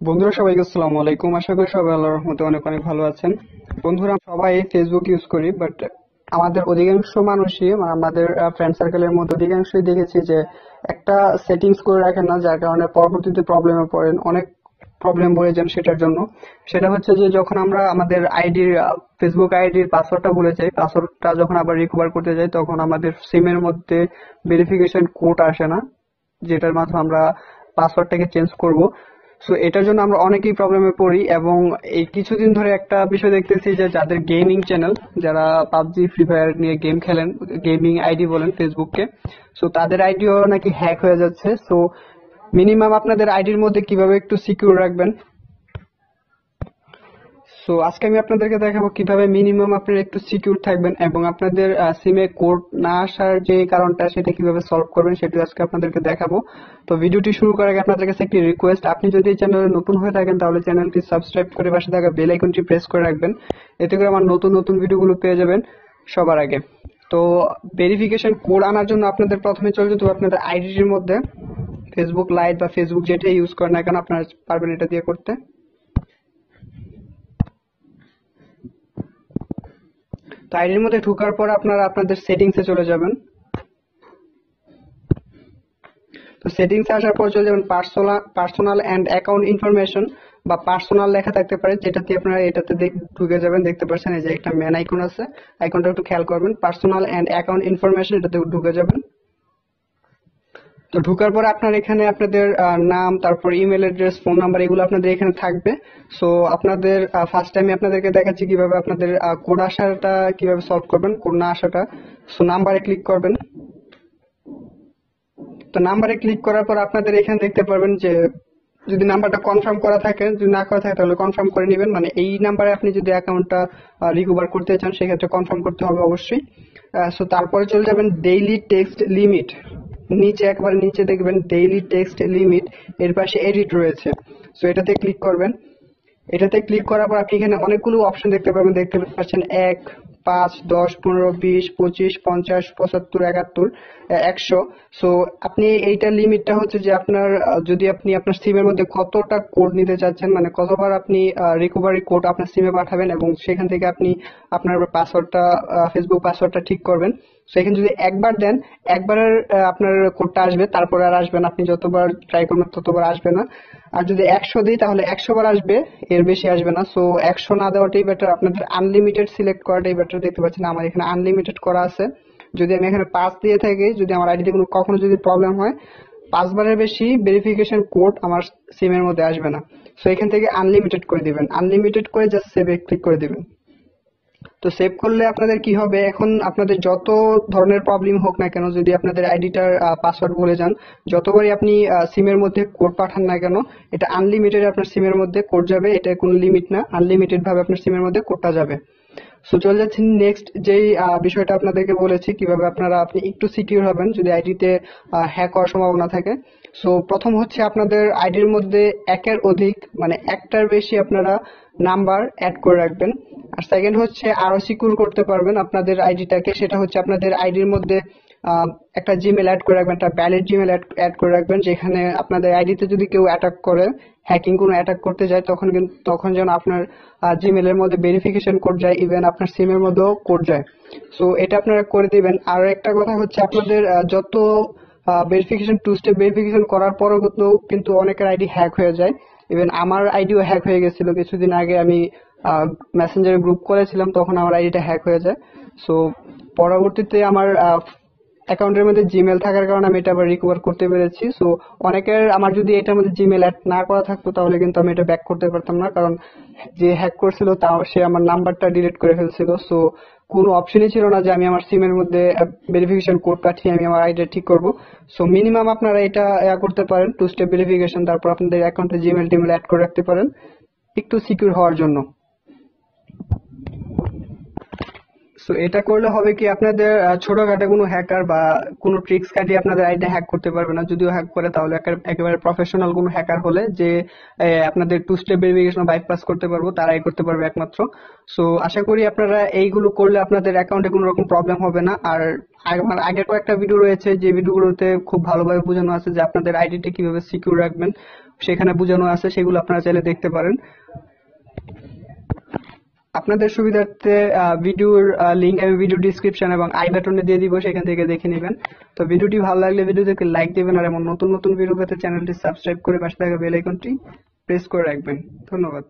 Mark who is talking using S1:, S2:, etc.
S1: বন্ধুরা সবাইকে আসসালামু আলাইকুম। আশা করি সবাই আল্লাহর রহমতে অনেক অনেক ভালো আছেন। বন্ধুরা সবাই ফেসবুক ইউজ করি, বাট আমাদের অধিকাংশ মানুষই মানে আমাদের ফ্রেন্ড সার্কেলের মধ্যে অধিকাংশই দেখেছি যে একটা সেটিংস করে রাখেন না, যার কারণে পরবর্তীতে প্রবলেমে পড়েন, অনেক প্রবলেম পড়ে যান সেটার জন্য। সেটা হচ্ছে যে যখন আমরা আমাদের আইডির ফেসবুক আইডির পাসওয়ার্ডটা ভুলে যাই, পাসওয়ার্ডটা যখন আবার রিকভার করতে যাই তখন আমাদের সিমের মধ্যে ভেরিফিকেশন কোড আসে না, যেটার মাধ্যমে আমরা পাসওয়ার্ডটাকে চেঞ্জ করব। সো এটার জন্য আমরা অনেকেই প্রবলেমে পড়ি, এবং এই কিছুদিন ধরে একটা বিষয় দেখতেছি যে যাদের গেমিং চ্যানেল, যারা পাবজি ফ্রি ফায়ার নিয়ে গেম খেলেন, গেমিং আইডি বলেন ফেসবুককে, সো তাদের আইডিও নাকি হ্যাক হয়ে যাচ্ছে। সো মিনিমাম আপনাদের আইডির মধ্যে কিভাবে একটু সিকিউর রাখবেন, সো আজকে আমি আপনাদেরকে দেখাবো কিভাবে মিনিমাম আপনারা একটু সিকিউর থাকবেন এবং আপনাদের সিমে কোড না আসার যে কারণটা সেটা কিভাবে সলভ করবেন সেটা আজকে আপনাদেরকে দেখাবো। তো ভিডিওটি শুরু করার আগে আপনাদের কাছে একটি রিকোয়েস্ট, আপনি যদি এই চ্যানেলে নতুন হয়ে থাকেন তাহলে চ্যানেলটি সাবস্ক্রাইব করে পাশে থাকা বেল আইকনটি প্রেস করে রাখবেন, এতে করে আমার নতুন নতুন ভিডিওগুলো পেয়ে যাবেন সবার আগে। তো ভেরিফিকেশন কোড আনার জন্য আপনাদের প্রথমে চলে যেতে হবে আপনাদের আইডির মধ্যে, ফেসবুক লাইট বা ফেসবুক যেটাই ইউজ করেন না কেন আপনারা পারবেন এটা দিয়ে করতে। তো আইডির মধ্যে ঢোকার পর আপনারা আপনাদের সেটিংসে চলে যাবেন। তো সেটিংসে আসার পর চলে যাবেন পার্সোনাল অ্যান্ড অ্যাকাউন্ট ইনফরমেশন, বা পার্সোনাল লেখা থাকতে পারে, যেটাতে আপনারা এটাতে ঢুকে যাবেন। দেখতে পাচ্ছেন এই যে একটা ম্যান আইকন আছে, আইকনটা একটু খেয়াল করবেন, পার্সোনাল অ্যান্ড অ্যাকাউন্ট ইনফরমেশন, এটাতে ঢুকে যাবেন। তো ঢোকার পর আপনার এখানে আপনাদের নাম, তারপর ইমেল অ্যাড্রেস, ফোন নাম্বার, এগুলো আপনাদের এখানে থাকবে। সো আপনাদের ফার্স্ট টাইমে আপনাদেরকে দেখাচ্ছি কিভাবে আপনাদের কোড আসাটা কিভাবে সলভ করবেন, কোড না আসাটা। সো নাম্বারে ক্লিক করবেন। তো নাম্বারে ক্লিক করার পর আপনাদের এখানে দেখতে পারবেন যে যদি নাম্বারটা কনফার্ম করা থাকে, যদি না করা থাকে তাহলে কনফার্ম করে নেবেন। মানে এই নাম্বারে আপনি যদি অ্যাকাউন্টটা রিকভার করতে চান সেক্ষেত্রে কনফার্ম করতে হবে অবশ্যই। সো তারপরে চলে যাবেন ডেইলি টেক্সট লিমিট, নিচে একবার নিচে দেখবেন ডেইলি টেক্সট লিমিট, এর পাশে এডিট রয়েছে। সো এটাতে ক্লিক করবেন। এটাতে ক্লিক করার পর আপনি এখানে অনেকগুলো অপশন দেখতে পাবেন, দেখতে পাচ্ছেন 1, 5, 10, 15, 20, 25, 50, 75, 71, 100। সো আপনি এইটার লিমিটটা হচ্ছে যে আপনার যদি আপনি আপনার সিমের মধ্যে কতটা কোড নিতে চাচ্ছেন, মানে কতবার আপনি রিকভারি কোড আপনার সিমে পাঠাবেন, এবং সেখান থেকে আপনি আপনার পাসওয়ার্ডটা, ফেসবুক পাসওয়ার্ডটা ঠিক করবেন। সেখানে যদি একবার দেন, একবারের আপনার কোডটা আসবে, তারপর আর আসবে না, আপনি যতবার ট্রাই করবেন ততবার আসবে না। আর যদি 100 দিই তাহলে 100 বার আসবে, এর বেশি আসবে না। সো 100 না দেওয়াটাই বেটার, আপনাদের আনলিমিটেড সিলেক্ট করাটাই বেটার। দেখতে পাচ্ছেন আমার এখানে আনলিমিটেড করা আছে। যদি আমি এখানে 5 দিয়ে থাকি, যদি আমার আইডিতে কখনো যদি প্রবলেম হয়, 5 বারের বেশি ভেরিফিকেশন কোড আমার সিমের মধ্যে আসবে না। সো এখান থেকে আনলিমিটেড করে দিবেন, আনলিমিটেড করে জাস্ট সেভে ক্লিক করে দিবেন। তো সেভ করলে আপনাদের কি হবে, এখন আপনাদের যত ধরনের প্রবলেম হোক না কেন, যদি আপনাদের আইডিটার পাসওয়ার্ড ভুলে যান, যতবারই আপনি সিমের মধ্যে কোড পাঠান না কেন, এটা আনলিমিটেড আপনার সিমের মধ্যে কোড যাবে, এটা কোনো লিমিট না, আনলিমিটেড ভাবে আপনার সিমের মধ্যে কোডটা যাবে। সো চলে যাচ্ছি নেক্সট যেই বিষয়টা আপনাদেরকে বলেছি কিভাবে আপনি একটু সিকিউর হবেন যদি আইডিতে হ্যাক হওয়ার সম্ভাবনা থাকে। সো প্রথম হচ্ছে আপনাদের আইডির মধ্যে একের অধিক মানে একটার বেশি আপনারা নাম্বার অ্যাড করে রাখবেন। আর সেকেন্ড হচ্ছে আরো সিকিউর করতে পারবেন আপনাদের আইডিটাকে, সেটা হচ্ছে আপনাদের আইডির মধ্যে একটা জিমেল অ্যাড করে রাখবেন, একটা ভ্যালিড জিমেল অ্যাড করে রাখবেন, যেখানে আপনাদের আইডিতে যদি কেউ অ্যাটাক করে, হ্যাকিং কোনো অ্যাটাক করতে যায়, তখন যেন আপনার জিমেলের মধ্যে ভেরিফিকেশন কোড যায়, ইভেন আপনার সিমের মধ্যেও কোড যায়। সো এটা আপনারা করে দিবেন। আর একটা কথা হচ্ছে আপনাদের যত ভেরিফিকেশন, টু স্টেপ ভেরিফিকেশন করার পরও কিন্তু অনেকের আইডি হ্যাক হয়ে যায়। ইভেন আমার আইডিও হ্যাক হয়ে গেছিল কিছুদিন আগে, আমি মেসেঞ্জারে গ্রুপ করেছিলাম, তখন আমার আইডিটা হ্যাক হয়ে যায়। সো পরবর্তীতে আমার অ্যাকাউন্টের মধ্যে জিমেল থাকার কারণে আমি এটা আবার রিকভার করতে পেরেছি। সো অনেকের, আমার যদি এটার মধ্যে জিমেল অ্যাড না করা থাকতো তাহলে কিন্তু আমি এটা ব্যাক করতে পারতাম না, কারণ যে হ্যাক করছিল সে আমার নাম্বারটা ডিলিট করে ফেলছিল। সো কোনো অপশনই ছিল না যে আমি আমার সিমের মধ্যে ভেরিফিকেশন কোড পাঠিয়ে আমি আমার আইডি ঠিক করব। সো মিনিমাম আপনারা এটা করতে পারেন, টু স্টেপ ভেরিফিকেশন, তারপর আপনাদের অ্যাকাউন্টে জিমেল টিমেল অ্যাড করে রাখতে পারেন একটু সিকিউর হওয়ার জন্য। সো এটা করলে হবে কি, আপনাদের ছোটখাটো কোনো হ্যাকার বা কোনো ট্রিক্স খাটিয়ে আপনাদের আইডি হ্যাক করতে পারবে না। যদিও হ্যাক করে তাহলে একেবারে প্রফেশনাল কোনো হ্যাকার হলে, যে আপনাদের টু স্টেপ ভেরিফিকেশন বাইপাস করতে পারবো, তারাই করতে পারবে একমাত্র। সো আশা করি আপনারা এইগুলো করলে আপনাদের অ্যাকাউন্টে কোনো রকম প্রবলেম হবে না। আর আমার আগের কয়েকটা ভিডিও রয়েছে যে ভিডিওগুলোতে খুব ভালোভাবে বোঝানো আছে যে আপনাদের আইডিটা কিভাবে সিকিউর রাখবেন, সেখানে বোঝানো আছে, সেগুলো আপনারা চাইলে দেখতে পারেন। আপনাদের সুবিধার্থে ভিডিওর লিংক আমি ভিডিও ডিসক্রিপশন এবং আই বাটনে দিয়ে দিব, সেখান থেকে দেখে নেবেন। তো ভিডিওটি ভালো লাগলে ভিডিওতে লাইক দিবেন, আর এমন নতুন নতুন ভিডিও পেতে চ্যানেলটি সাবস্ক্রাইব করে পাশে থাকা বেল আইকনটি প্রেস করে রাখবেন। ধন্যবাদ।